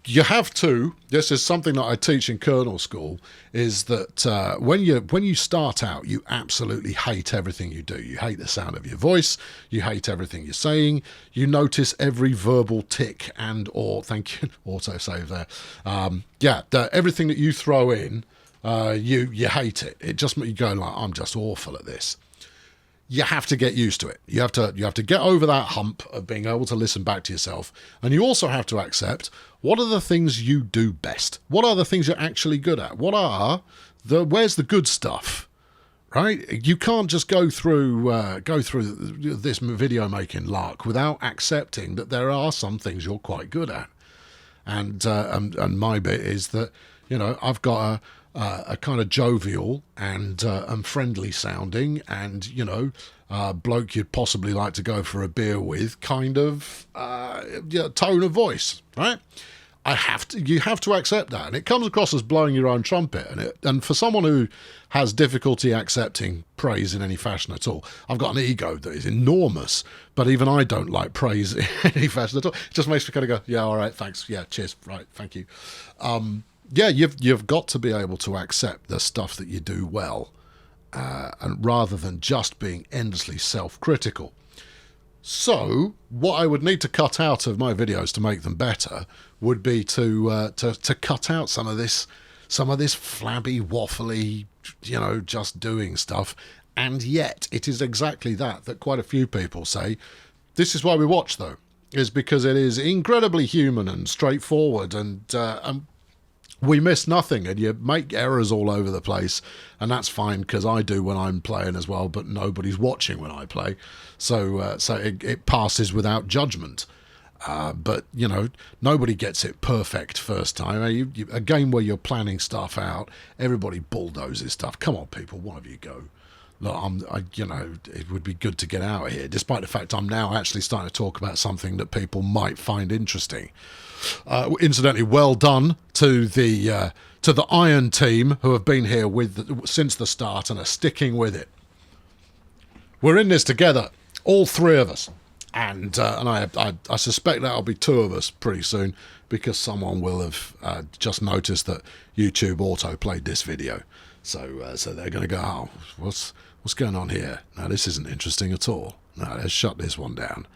you have to. This is something that I teach in Colonel School. Is that when you start out, you absolutely hate everything you do. You hate the sound of your voice. You hate everything you're saying. You notice every verbal tick and/or thank you autosave there. Everything that you throw in, you hate it. It just makes you go like, I'm just awful at this. You have to get used to it. You have to get over that hump of being able to listen back to yourself. And you also have to accept, what are the things you do best? What are the things you're actually good at? Where's the good stuff? Right? You can't just go through this video making lark without accepting that there are some things you're quite good at. And my bit is that, I've got a kind of jovial and friendly sounding and, bloke you'd possibly like to go for a beer with kind of tone of voice, right? You have to accept that. And it comes across as blowing your own trumpet. And for someone who has difficulty accepting praise in any fashion at all, I've got an ego that is enormous, but even I don't like praise in any fashion at all. It just makes me kind of go, yeah, all right, thanks. Yeah, cheers. Right, thank you. You've got to be able to accept the stuff that you do well, and rather than just being endlessly self-critical. So, what I would need to cut out of my videos to make them better would be to cut out some of this flabby, waffly, just doing stuff. And yet, it is exactly that quite a few people say. This is why we watch, though, is because it is incredibly human and straightforward, and we miss nothing, and you make errors all over the place, and that's fine because I do when I'm playing as well, but nobody's watching when I play, so it passes without judgment. But nobody gets it perfect first time. A game where you're planning stuff out, everybody bulldozes stuff. Come on, people, one of you go. Look, it would be good to get out of here, despite the fact I'm now actually starting to talk about something that people might find interesting. Incidentally, well done to the Iron team who have been here since the start and are sticking with it. We're in this together, all three of us, and I suspect that'll be two of us pretty soon, because someone will have just noticed that YouTube auto played this video, so they're going to go, oh, what's going on here? No, this isn't interesting at all. No, let's shut this one down.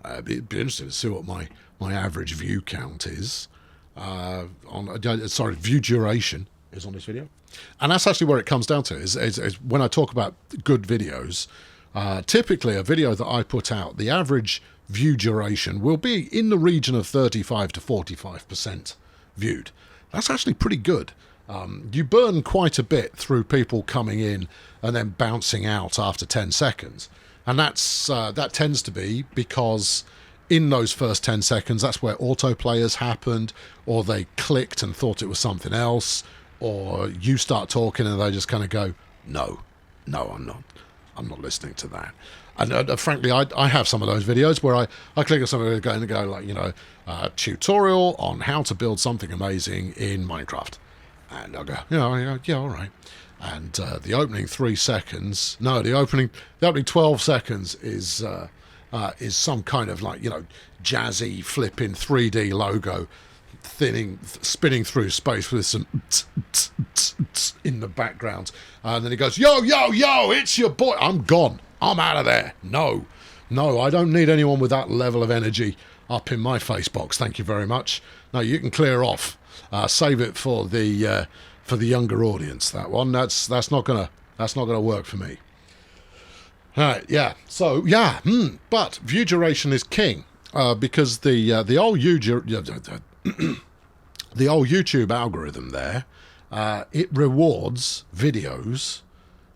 It'd be interesting to see what my average view count is view duration. is on this video. And that's actually where it comes down to, is when I talk about good videos, typically a video that I put out, the average view duration will be in the region of 35 to 45% viewed. That's actually pretty good. You burn quite a bit through people coming in and then bouncing out after 10 seconds. And that tends to be because in those first 10 seconds, that's where autoplay has happened, or they clicked and thought it was something else, or you start talking and they just kind of go, no, I'm not listening to that. And frankly, I have some of those videos where I click on something and go like, tutorial on how to build something amazing in Minecraft. And I'll go, yeah, all right. And the opening 3 seconds, the opening 12 seconds is some kind of like, jazzy flipping 3D logo spinning through space with some in the background. And then he goes, yo, it's your boy. I'm gone. I'm out of there. No, I don't need anyone with that level of energy up in my face box. Thank you very much. No, you can clear off. Save it for the younger audience. That one. That's not gonna work for me. All right. Yeah. So yeah. But view duration is king because the old YouTube algorithm there, it rewards videos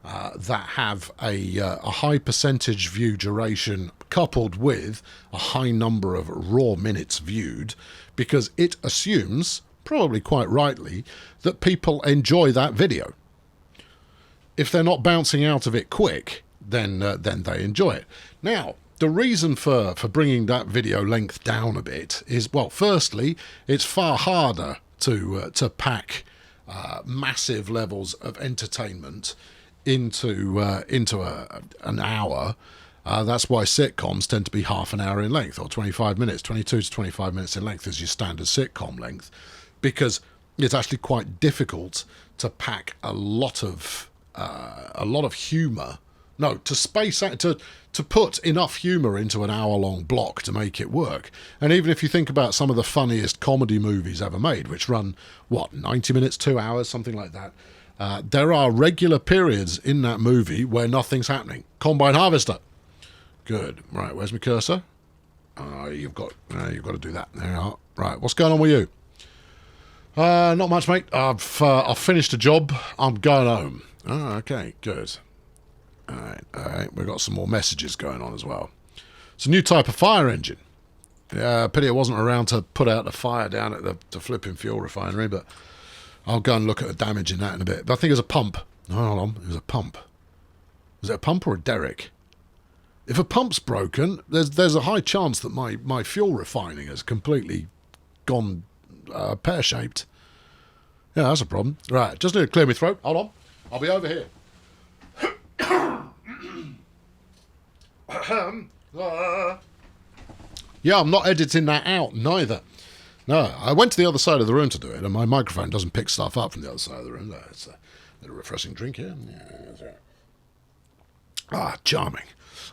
that have a high percentage view duration coupled with a high number of raw minutes viewed, because it assumes, probably quite rightly, that people enjoy that video. If they're not bouncing out of it quick, then they enjoy it. Now, the reason for bringing that video length down a bit is, well, firstly, it's far harder to pack massive levels of entertainment into an hour. That's why sitcoms tend to be half an hour in length, or 25 minutes, 22 to 25 minutes in length is your standard sitcom length, because it's actually quite difficult to pack a lot of humour. No, to space out, to put enough humour into an hour-long block to make it work. And even if you think about some of the funniest comedy movies ever made, which run, 90 minutes, 2 hours, something like that, there are regular periods in that movie where nothing's happening. Combine harvester. Good. Right, where's my cursor? You've got to do that. There you are. Right, what's going on with you? Not much, mate. I've finished a job. I'm going home. Oh, okay, good. All right. We've got some more messages going on as well. It's a new type of fire engine. Yeah, pity it wasn't around to put out the fire down at the flipping fuel refinery, but I'll go and look at the damage in that in a bit. But I think it was a pump. No, hold on. It was a pump. Was it a pump or a derrick? If a pump's broken, there's a high chance that my fuel refining has completely gone pear-shaped. Yeah, that's a problem. Right, just need to clear my throat. Hold on. I'll be over here. Yeah, I'm not editing that out, neither. No, I went to the other side of the room to do it, and my microphone doesn't pick stuff up from the other side of the room. It's a little refreshing drink here. Charming.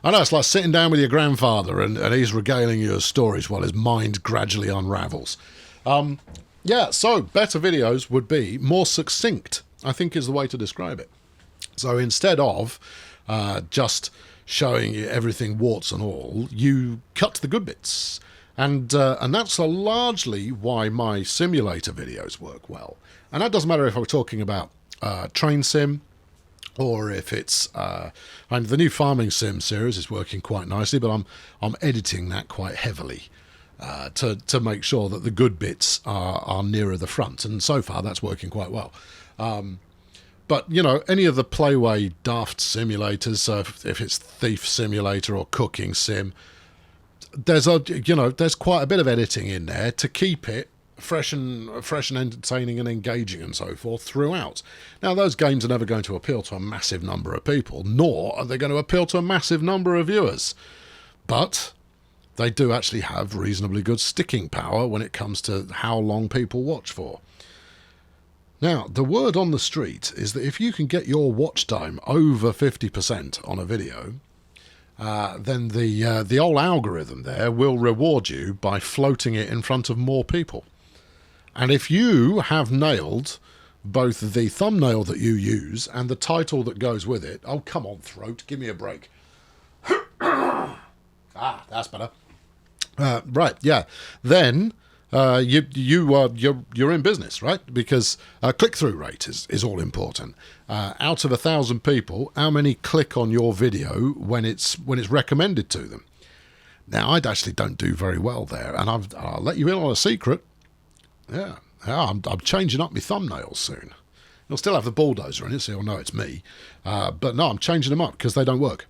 I know, it's like sitting down with your grandfather and he's regaling you stories while his mind gradually unravels. So better videos would be more succinct, I think is the way to describe it. So instead of just showing you everything warts and all, you cut the good bits. And that's largely why my simulator videos work well. And that doesn't matter if we're talking about train sim, or if it's the new farming sim series is working quite nicely, but I'm editing that quite heavily to make sure that the good bits are nearer the front, and so far that's working quite well. But any of the Playway daft simulators, so if it's Thief Simulator or Cooking Sim, there's quite a bit of editing in there to keep it fresh and entertaining and engaging and so forth throughout. Now, those games are never going to appeal to a massive number of people, nor are they going to appeal to a massive number of viewers. But they do actually have reasonably good sticking power when it comes to how long people watch for. Now, the word on the street is that if you can get your watch time over 50% on a video, then the old algorithm there will reward you by floating it in front of more people. And if you have nailed both the thumbnail that you use and the title that goes with it. Oh, come on, throat. Give me a break. That's better. Right, yeah. Then you're in business, right? Because click-through rate is all important. Out of 1,000 people, how many click on your video when it's recommended to them? Now, I actually don't do very well there, and I'll let you in on a secret. Yeah, I'm changing up my thumbnails soon. You'll still have the bulldozer in it, so you'll know it's me. But no, I'm changing them up because they don't work.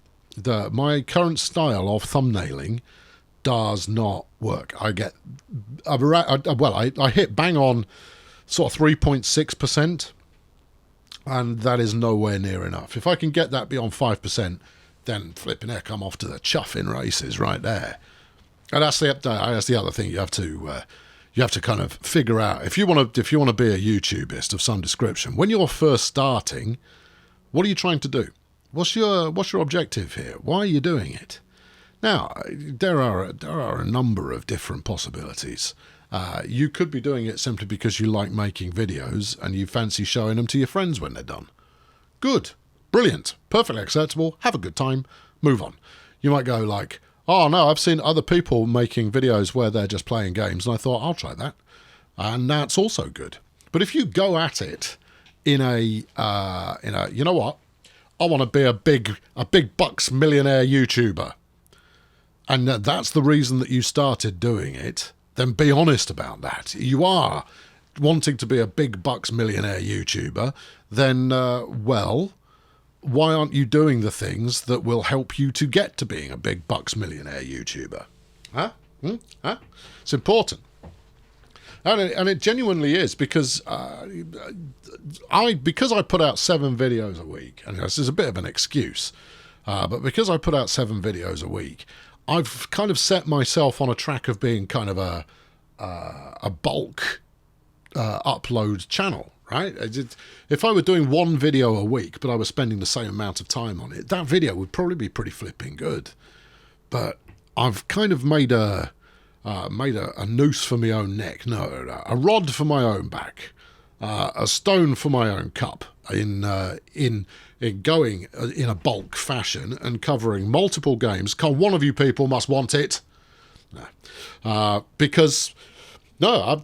My current style of thumbnailing does not work. I hit bang on sort of 3.6%, and that is nowhere near enough. If I can get that beyond 5%, then flipping heck, I'm off to the chuffing races right there. And that's the other thing you have to kind of figure out. If you want to be a YouTubeist of some description, when you're first starting, what are you trying to do? What's your objective here? Why are you doing it? Now, there are a number of different possibilities. You could be doing it simply because you like making videos and you fancy showing them to your friends when they're done. Good, brilliant, perfectly acceptable. Have a good time, move on. You might go like, oh no, I've seen other people making videos where they're just playing games, and I thought I'll try that, and that's also good. But if you go at it in a you know what, I want to be a big bucks millionaire YouTuber, and that's the reason that you started doing it, then be honest about that. You are wanting to be a big bucks millionaire YouTuber, then, well, why aren't you doing the things that will help you to get to being a big bucks millionaire YouTuber? Huh? It's important. And it genuinely is, because I put out 7 videos a week, and this is a bit of an excuse, but because I put out 7 videos a week, I've kind of set myself on a track of being kind of a bulk upload channel, right? If I were doing 1 video a week, but I was spending the same amount of time on it, that video would probably be pretty flipping good. But I've kind of made a noose for my own neck. No, a rod for my own back, a stone for my own cup. In going in a bulk fashion and covering multiple games. One of you people must want it. No. Because no,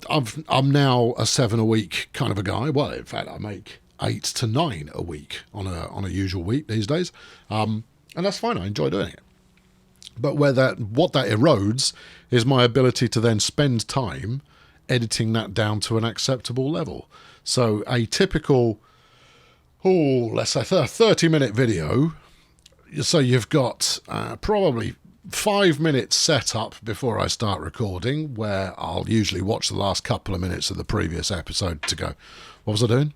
I'm now a 7 a week kind of a guy. Well, in fact, I make 8 to 9 a week on a usual week these days, and that's fine. I enjoy doing it. But what that erodes is my ability to then spend time editing that down to an acceptable level. So a typical, let's say 30-minute video. So you've got probably 5 minutes set up before I start recording, where I'll usually watch the last couple of minutes of the previous episode to go, what was I doing?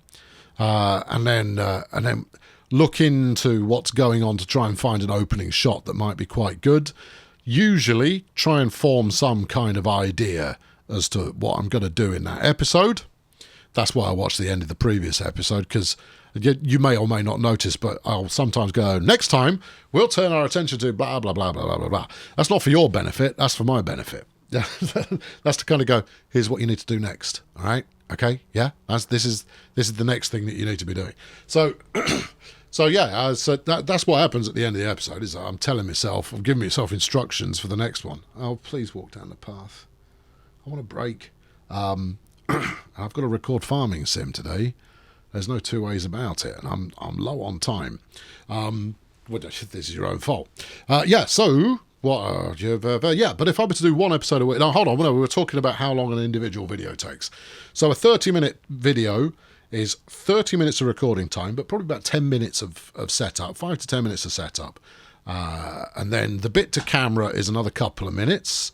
And then look into what's going on to try and find an opening shot that might be quite good. Usually try and form some kind of idea as to what I'm going to do in that episode. That's why I watched the end of the previous episode, because you may or may not notice, but I'll sometimes go, next time we'll turn our attention to blah, blah, blah, blah, blah, blah, blah. That's not for your benefit. That's for my benefit. That's to kind of go, here's what you need to do next. All right. Okay. Yeah. This is the next thing that you need to be doing. So, so that's what happens at the end of the episode, is I'm giving myself instructions for the next one. Oh, please walk down the path. I want a break. I've got to record Farming Sim today. There's no two ways about it, and I'm low on time. This is your own fault. So what? But if I were to do 1 episode a week, now hold on. No, we were talking about how long an individual video takes. So a 30-minute video is 30 minutes of recording time, but probably about 10 minutes of setup, 5 to 10 minutes of setup, and then the bit to camera is another couple of minutes.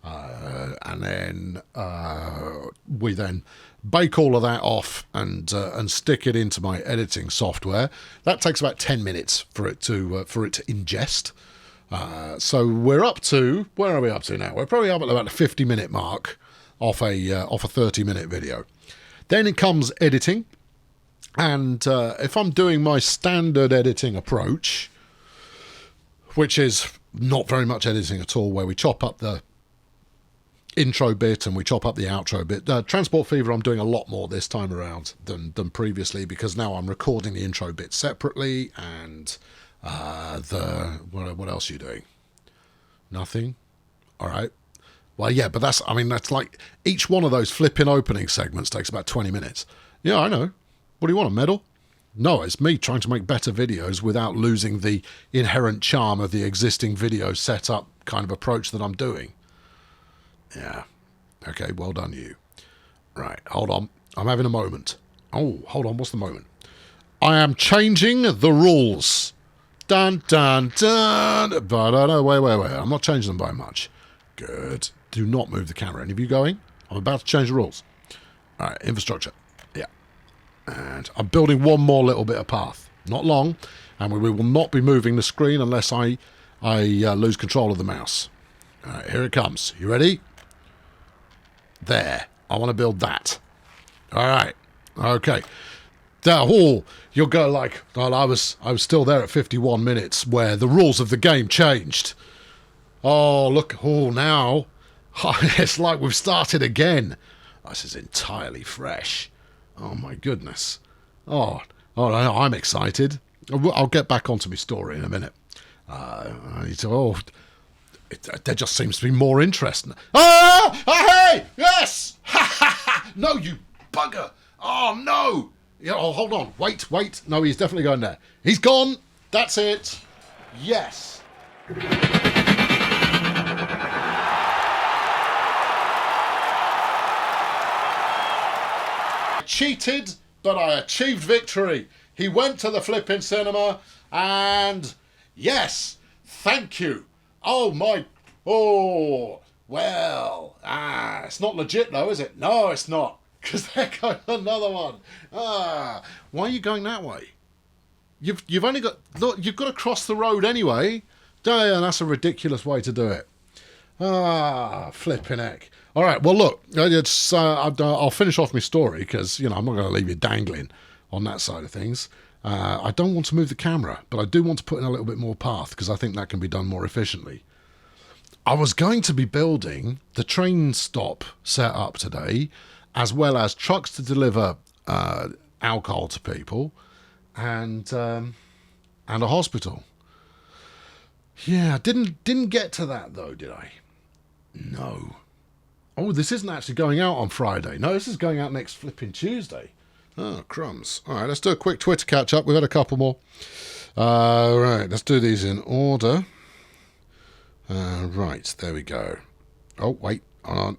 And then we then bake all of that off and stick it into my editing software. That takes about 10 minutes for it to ingest. So we're up to, where are we up to now? We're probably up at about the 50-minute mark off a 30-minute video. Then it comes editing, and if I'm doing my standard editing approach, which is not very much editing at all, where we chop up the intro bit and we chop up the outro bit. Transport Fever I'm doing a lot more this time around than previously, because now I'm recording the intro bit separately, and what else are you doing? Nothing? Alright. Well, yeah, but that's like each one of those flipping opening segments takes about 20 minutes. Yeah, I know. What do you want, a medal? No, it's me trying to make better videos without losing the inherent charm of the existing video setup kind of approach that I'm doing. Yeah. Okay, well done, you. Right, hold on. I'm having a moment. Oh, hold on, what's the moment? I am changing the rules. Dun, dun, dun. But no, wait. I'm not changing them by much. Good. Do not move the camera. Any of you going? I'm about to change the rules. All right, infrastructure. Yeah. And I'm building one more little bit of path. Not long. And we will not be moving the screen unless I lose control of the mouse. All right, here it comes. You ready? There. I want to build that. All right. Okay. You'll go like, well, I was still there at 51 minutes where the rules of the game changed. Oh, look. Oh, now. It's like we've started again. This is entirely fresh. Oh, my goodness. Oh, I'm excited. I'll get back onto my story in a minute. There just seems to be more interest. Hey! Yes! No, you bugger! Oh, no! Yeah, oh, hold on. Wait. No, he's definitely going there. He's gone. That's it. Yes. I cheated, but I achieved victory. He went to the flipping cinema, and yes, thank you. Oh, my... Oh, well, it's not legit, though, is it? No, it's not, because there goes another one. Why are you going that way? You've only got... Look, you've got to cross the road anyway. Yeah, that's a ridiculous way to do it. Flipping heck. All right, well, look, I'll finish off my story, because, I'm not going to leave you dangling on that side of things. I don't want to move the camera, but I do want to put in a little bit more path, because I think that can be done more efficiently. I was going to be building the train stop set up today, as well as trucks to deliver alcohol to people, and a hospital. Yeah, didn't get to that though, did I? No. Oh, this isn't actually going out on Friday. No, this is going out next flipping Tuesday. Oh, crumbs. All right, let's do a quick Twitter catch-up. We've had a couple more. Right, let's do these in order. Right, there we go. Oh, wait, hold on.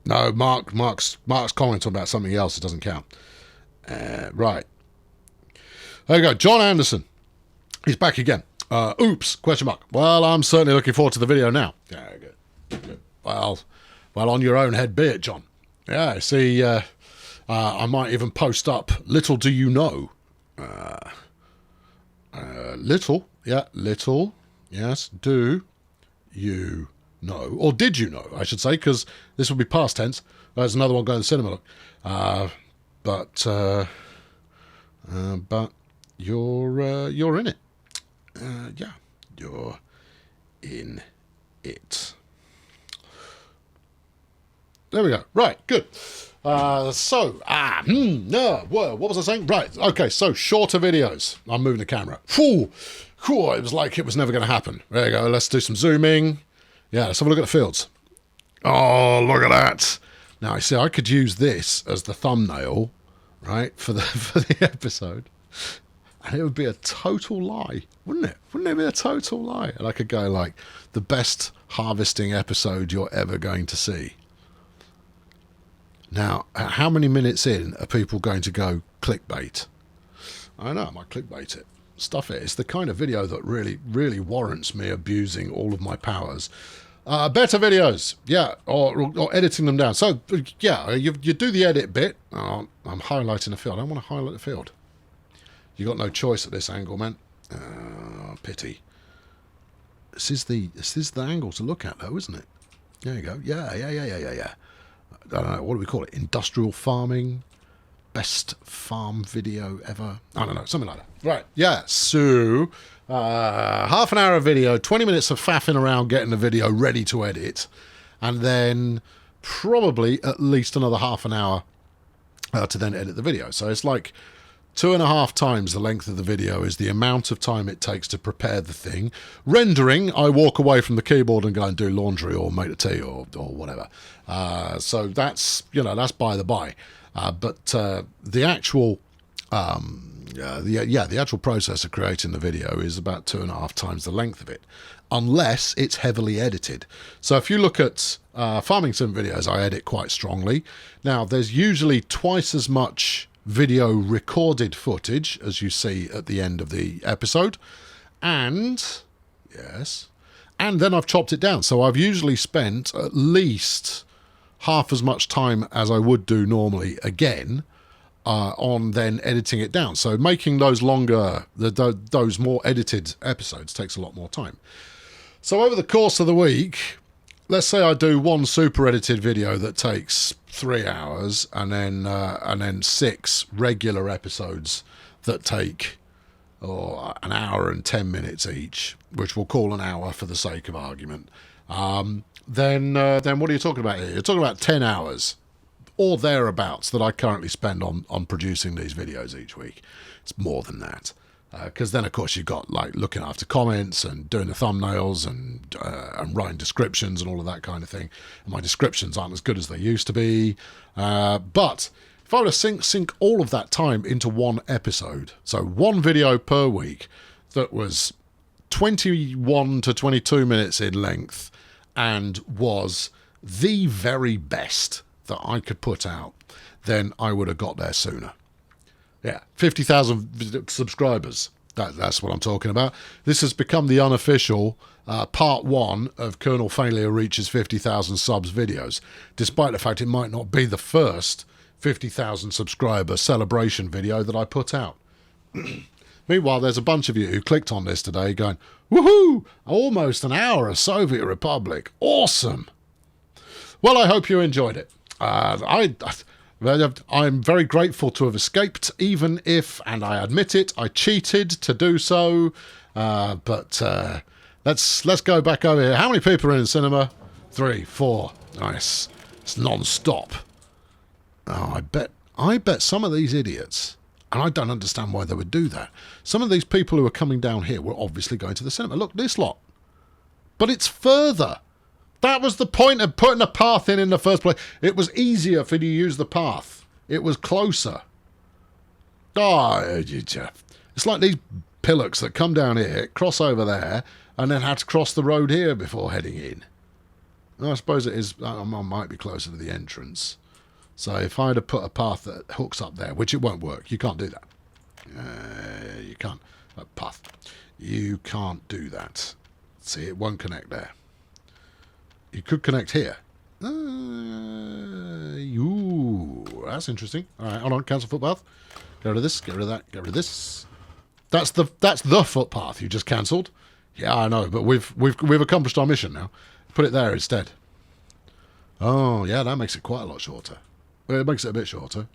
No, Mark's commenting about something else. It doesn't count. Right. There you go. John Anderson. He's back again. Oops, question mark. Well, I'm certainly looking forward to the video now. Yeah, good. Well, on your own head be it, John. Yeah, see, I might even post up little do you know. Little, yes, do you know, or did you know, I should say, because this will be past tense. There's another one going to the cinema, look. But you're in it. Yeah, you're in it. There we go. Right, good. What was I saying? Right, okay, so shorter videos. I'm moving the camera. It was like it was never going to happen. There you go, let's do some zooming. Yeah, let's have a look at the fields. Oh, look at that. Now, you see, I could use this as the thumbnail, right, for the episode. And it would be a total lie, wouldn't it? Wouldn't it be a total lie? And I could go like, the best harvesting episode you're ever going to see. Now, how many minutes in are people going to go clickbait? I know, I might clickbait it. Stuff it. It's the kind of video that really, really warrants me abusing all of my powers. Better videos, yeah, or editing them down. So, yeah, you do the edit bit. Oh, I'm highlighting a field. I don't want to highlight the field. You got no choice at this angle, man. Pity. This is the angle to look at, though, isn't it? There you go. Yeah. I don't know, what do we call it? Industrial farming? Best farm video ever? I don't know, something like that. Right, yeah, so half an hour of video, 20 minutes of faffing around getting the video ready to edit, and then probably at least another half an hour to then edit the video. So it's like 2.5 times the length of the video is the amount of time it takes to prepare the thing. Rendering, I walk away from the keyboard and go and do laundry or make a tea or whatever. So that's, that's by the by. But the actual the actual process of creating the video is about 2.5 times the length of it, unless it's heavily edited. So if you look at farming sim videos, I edit quite strongly. Now, there's usually twice as much video recorded footage as you see at the end of the episode, and then I've chopped it down. So I've usually spent at least half as much time as I would do normally again on then editing it down. So making those longer, those more edited episodes takes a lot more time. So over the course of the week, let's say I do one super edited video that takes 3 hours, and then 6 regular episodes that take an hour and 10 minutes each, which we'll call an hour for the sake of argument. Then what are you talking about here? You're talking about 10 hours or thereabouts that I currently spend on producing these videos each week. It's more than that. Because then, of course, you've got like looking after comments and doing the thumbnails and writing descriptions and all of that kind of thing. And my descriptions aren't as good as they used to be. But if I were to sink all of that time into one episode, so one video per week that was 21 to 22 minutes in length and was the very best that I could put out, then I would have got there sooner. Yeah, 50,000 subscribers. That's what I'm talking about. This has become the unofficial part 1 of Colonel Failure Reaches 50,000 subs videos, despite the fact it might not be the first 50,000 subscriber celebration video that I put out. Meanwhile, there's a bunch of you who clicked on this today going, woohoo, almost an hour of Soviet Republic. Awesome. Well, I hope you enjoyed it. I'm very grateful to have escaped, even if, and I admit it, I cheated to do so. But let's go back over here. How many people are in the cinema? 3, 4. Nice. It's non-stop. Oh, I bet some of these idiots, and I don't understand why they would do that. Some of these people who are coming down here were obviously going to the cinema. Look, this lot. But it's further. That was the point of putting a path in the first place. It was easier for you to use the path. It was closer. It's like these pillocks that come down here, cross over there, and then had to cross the road here before heading in. I suppose it is. I might be closer to the entrance. So if I had to put a path that hooks up there, which it won't work, you can't do that. You can't. Path. You can't do that. See, it won't connect there. You could connect here. Ooh, that's interesting. All right, hold on. Cancel footpath. Get rid of this. Get rid of that. Get rid of this. That's the footpath you just cancelled. Yeah, I know, but we've accomplished our mission now. Put it there instead. Oh, yeah, that makes it quite a lot shorter. Well, it makes it a bit shorter.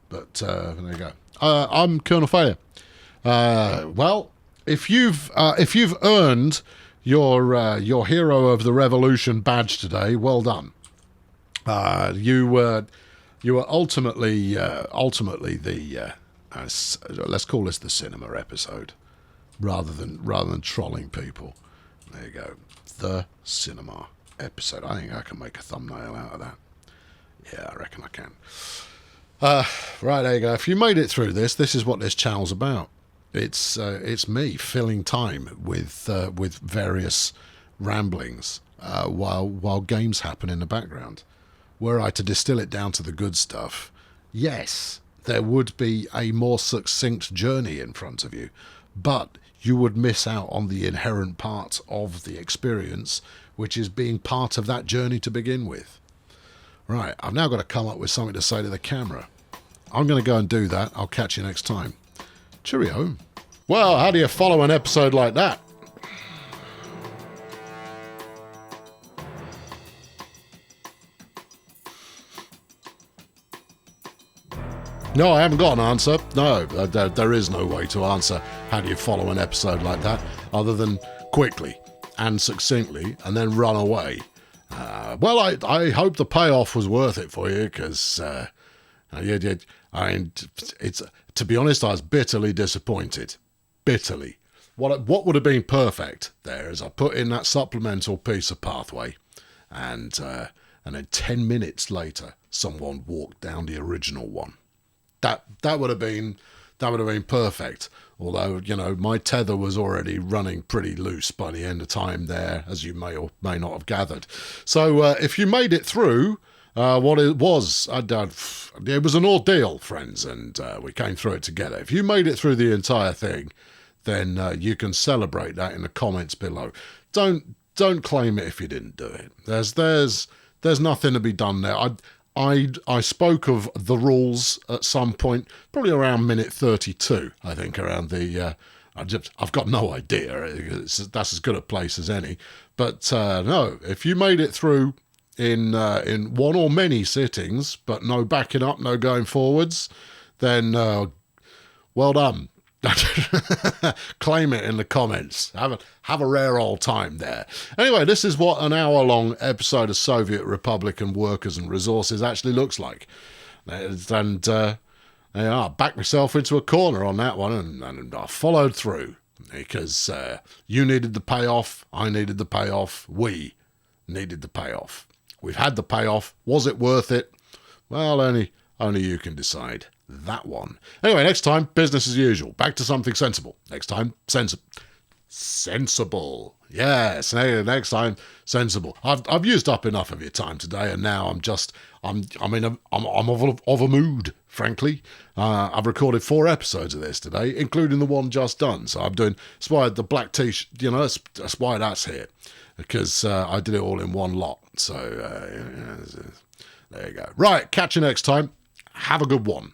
But there you go. I'm Colonel Failure. Well, if you've earned your Hero of the Revolution badge today, well done. You were ultimately the let's call this the cinema episode, rather than trolling people. There you go, the cinema episode. I think I can make a thumbnail out of that. Yeah, I reckon I can. Right, there you go. If you made it through this is what this channel's about. It's me filling time with various ramblings while games happen in the background. Were I to distill it down to the good stuff, yes, there would be a more succinct journey in front of you, but you would miss out on the inherent part of the experience, which is being part of that journey to begin with. Right, I've now got to come up with something to say to the camera. I'm going to go and do that. I'll catch you next time. Cheerio. Well, how do you follow an episode like that? No, I haven't got an answer. No, there is no way to answer how do you follow an episode like that, other than quickly and succinctly and then run away. well, I hope the payoff was worth it for you, because it's, to be honest, I was bitterly disappointed. Bitterly. What would have been perfect there is I put in that supplemental piece of pathway, and then 10 minutes later, someone walked down the original one. That would have been perfect. Although, my tether was already running pretty loose by the end of time there, as you may or may not have gathered. So if you made it through, what it was an ordeal, friends, and we came through it together. If you made it through the entire thing, then you can celebrate that in the comments below. Don't claim it if you didn't do it. There's nothing to be done there. I spoke of the rules at some point, probably around minute 32, I think, around the... I've got no idea. That's as good a place as any. But no, if you made it through in one or many sittings, but no backing up, no going forwards, then well done. Claim it in the comments. Have a rare old time there. Anyway, this is what an hour-long episode of Soviet Republican Workers and Resources actually looks like. And I backed myself into a corner on that one, and I followed through, because you needed the payoff, I needed the payoff, we needed the payoff. We've had the payoff. Was it worth it? Well, only you can decide. That one. Anyway, next time, business as usual. Back to something sensible. Next time, sensible. Yes, next time, sensible. I've used up enough of your time today, and now I'm of a mood, frankly. I've recorded 4 episodes of this today, including the one just done. So I'm doing, that's why the black t-shirt, that's why that's here, because I did it all in one lot. So there you go. Right, catch you next time. Have a good one.